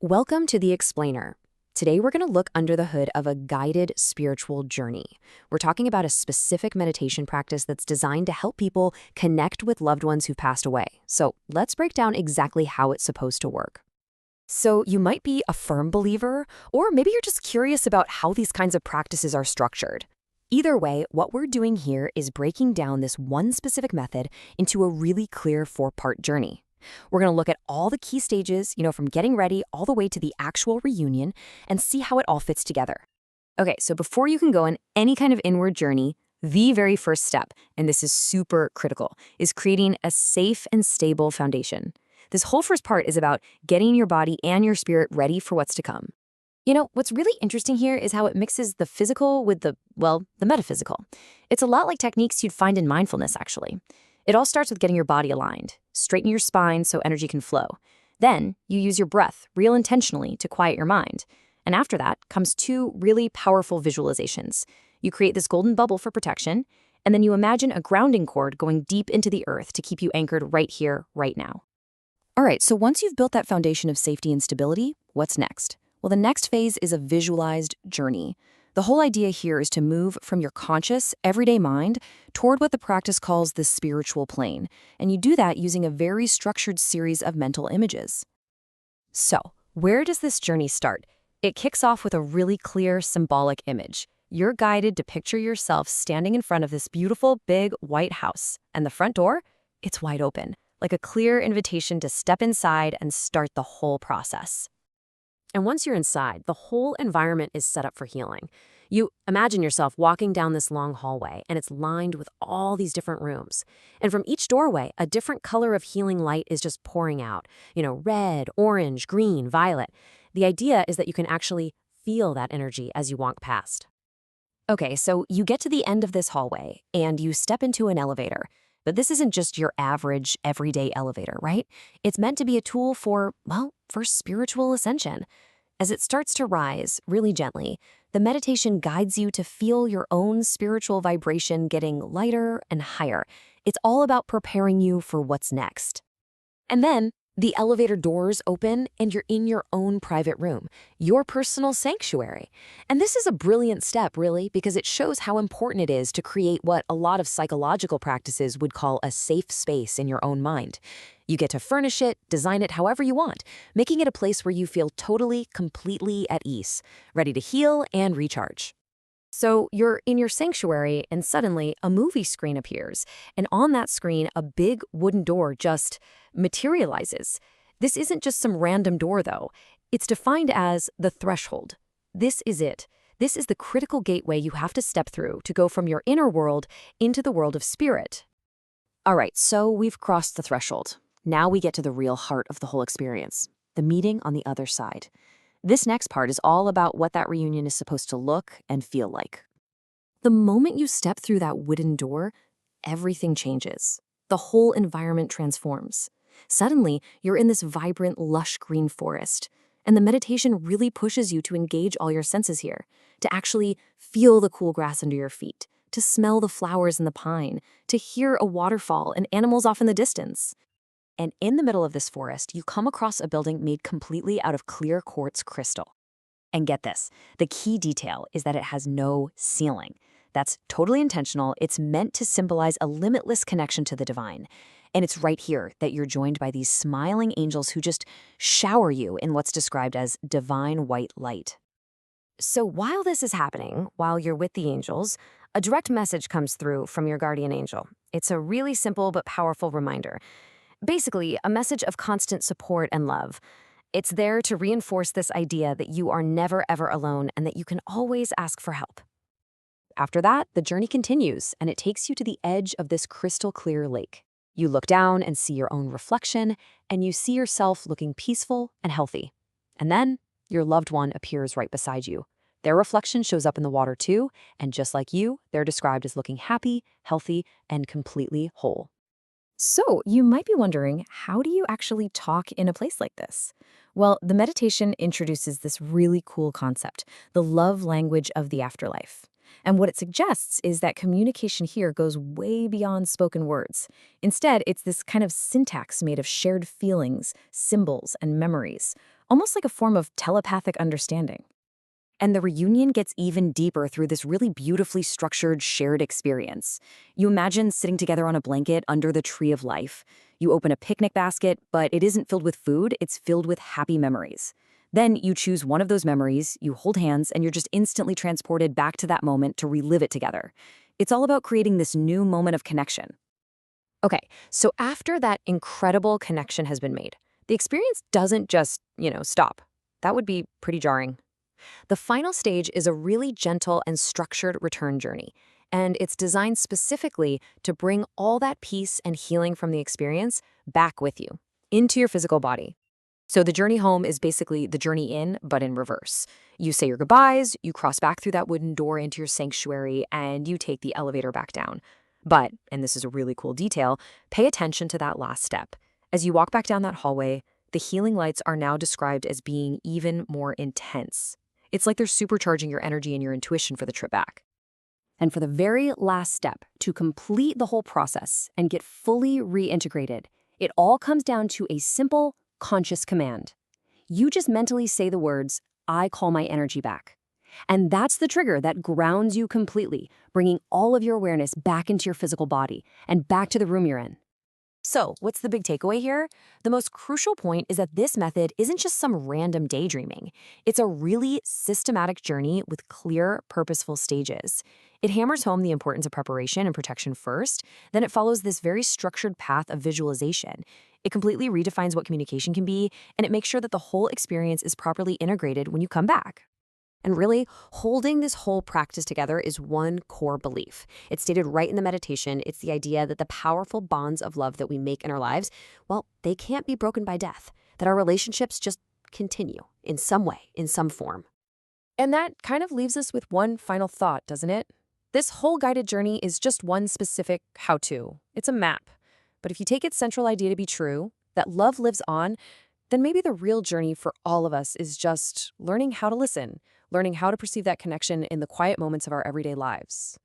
Welcome to The Explainer. Today we're going to look under the hood of a guided spiritual journey. We're talking about a specific meditation practice that's designed to help people connect with loved ones who've passed away. So let's break down exactly how it's supposed to work. So you might be a firm believer, or maybe you're just curious about how these kinds of practices are structured. Either way, what we're doing here is breaking down this one specific method into a really clear four-part journey. We're going to look at all the key stages, from getting ready all the way to the actual reunion and see how it all fits together. Okay, so before you can go on any kind of inward journey, the very first step, and this is super critical, is creating a safe and stable foundation. This whole first part is about getting your body and your spirit ready for what's to come. What's really interesting here is how it mixes the physical with the metaphysical. It's a lot like techniques you'd find in mindfulness, actually. It all starts with getting your body aligned. Straighten your spine so energy can flow. Then you use your breath real intentionally to quiet your mind. And after that comes two really powerful visualizations. You create this golden bubble for protection, and then you imagine a grounding cord going deep into the earth to keep you anchored right here, right now. All right, so once you've built that foundation of safety and stability, what's next? Well, the next phase is a visualized journey. The whole idea here is to move from your conscious, everyday mind toward what the practice calls the spiritual plane, and you do that using a very structured series of mental images. So, where does this journey start? It kicks off with a really clear, symbolic image. You're guided to picture yourself standing in front of this beautiful, big, white house, and the front door, it's wide open, like a clear invitation to step inside and start the whole process. And once you're inside, the whole environment is set up for healing. You imagine yourself walking down this long hallway, and it's lined with all these different rooms. And from each doorway, a different color of healing light is just pouring out. Red, orange, green, violet. The idea is that you can actually feel that energy as you walk past. Okay, so you get to the end of this hallway, and you step into an elevator. But this isn't just your average, everyday elevator, right? It's meant to be a tool for spiritual ascension. As it starts to rise, really gently, the meditation guides you to feel your own spiritual vibration getting lighter and higher. It's all about preparing you for what's next. And then, the elevator doors open and you're in your own private room, your personal sanctuary. And this is a brilliant step, really, because it shows how important it is to create what a lot of psychological practices would call a safe space in your own mind. You get to furnish it, design it however you want, making it a place where you feel totally, completely at ease, ready to heal and recharge. So you're in your sanctuary and suddenly a movie screen appears, and on that screen a big wooden door just materializes. This isn't just some random door though. It's defined as the threshold. This is it. This is the critical gateway you have to step through to go from your inner world into the world of spirit. All right, so we've crossed the threshold. Now we get to the real heart of the whole experience, the meeting on the other side. This next part is all about what that reunion is supposed to look and feel like. The moment you step through that wooden door, everything changes. The whole environment transforms. Suddenly, you're in this vibrant, lush green forest, and the meditation really pushes you to engage all your senses here, to actually feel the cool grass under your feet, to smell the flowers in the pine, to hear a waterfall and animals off in the distance. And in the middle of this forest, you come across a building made completely out of clear quartz crystal. And get this, the key detail is that it has no ceiling. That's totally intentional. It's meant to symbolize a limitless connection to the divine. And it's right here that you're joined by these smiling angels who just shower you in what's described as divine white light. So while this is happening, while you're with the angels, a direct message comes through from your guardian angel. It's a really simple but powerful reminder. Basically, a message of constant support and love. It's there to reinforce this idea that you are never, ever alone and that you can always ask for help. After that, the journey continues, and it takes you to the edge of this crystal-clear lake. You look down and see your own reflection, and you see yourself looking peaceful and healthy. And then, your loved one appears right beside you. Their reflection shows up in the water too, and just like you, they're described as looking happy, healthy, and completely whole. So you might be wondering, how do you actually talk in a place like this? Well, the meditation introduces this really cool concept, the love language of the afterlife. And what it suggests is that communication here goes way beyond spoken words. Instead, it's this kind of syntax made of shared feelings, symbols, and memories, almost like a form of telepathic understanding. And the reunion gets even deeper through this really beautifully structured shared experience. You imagine sitting together on a blanket under the tree of life. You open a picnic basket, but it isn't filled with food, it's filled with happy memories. Then you choose one of those memories, you hold hands, and you're just instantly transported back to that moment to relive it together. It's all about creating this new moment of connection. Okay, so after that incredible connection has been made, the experience doesn't just, stop. That would be pretty jarring. The final stage is a really gentle and structured return journey, and it's designed specifically to bring all that peace and healing from the experience back with you, into your physical body. So the journey home is basically the journey in, but in reverse. You say your goodbyes, you cross back through that wooden door into your sanctuary, and you take the elevator back down. But, and this is a really cool detail, pay attention to that last step. As you walk back down that hallway, the healing lights are now described as being even more intense. It's like they're supercharging your energy and your intuition for the trip back. And for the very last step, to complete the whole process and get fully reintegrated, it all comes down to a simple, conscious command. You just mentally say the words, "I call my energy back." And that's the trigger that grounds you completely, bringing all of your awareness back into your physical body and back to the room you're in. So, what's the big takeaway here? The most crucial point is that this method isn't just some random daydreaming. It's a really systematic journey with clear, purposeful stages. It hammers home the importance of preparation and protection first, then it follows this very structured path of visualization. It completely redefines what communication can be, and it makes sure that the whole experience is properly integrated when you come back. And really, holding this whole practice together is one core belief. It's stated right in the meditation. It's the idea that the powerful bonds of love that we make in our lives, well, they can't be broken by death, that our relationships just continue in some way, in some form. And that kind of leaves us with one final thought, doesn't it? This whole guided journey is just one specific how-to. It's a map. But if you take its central idea to be true, that love lives on, then maybe the real journey for all of us is just learning how to listen, learning how to perceive that connection in the quiet moments of our everyday lives.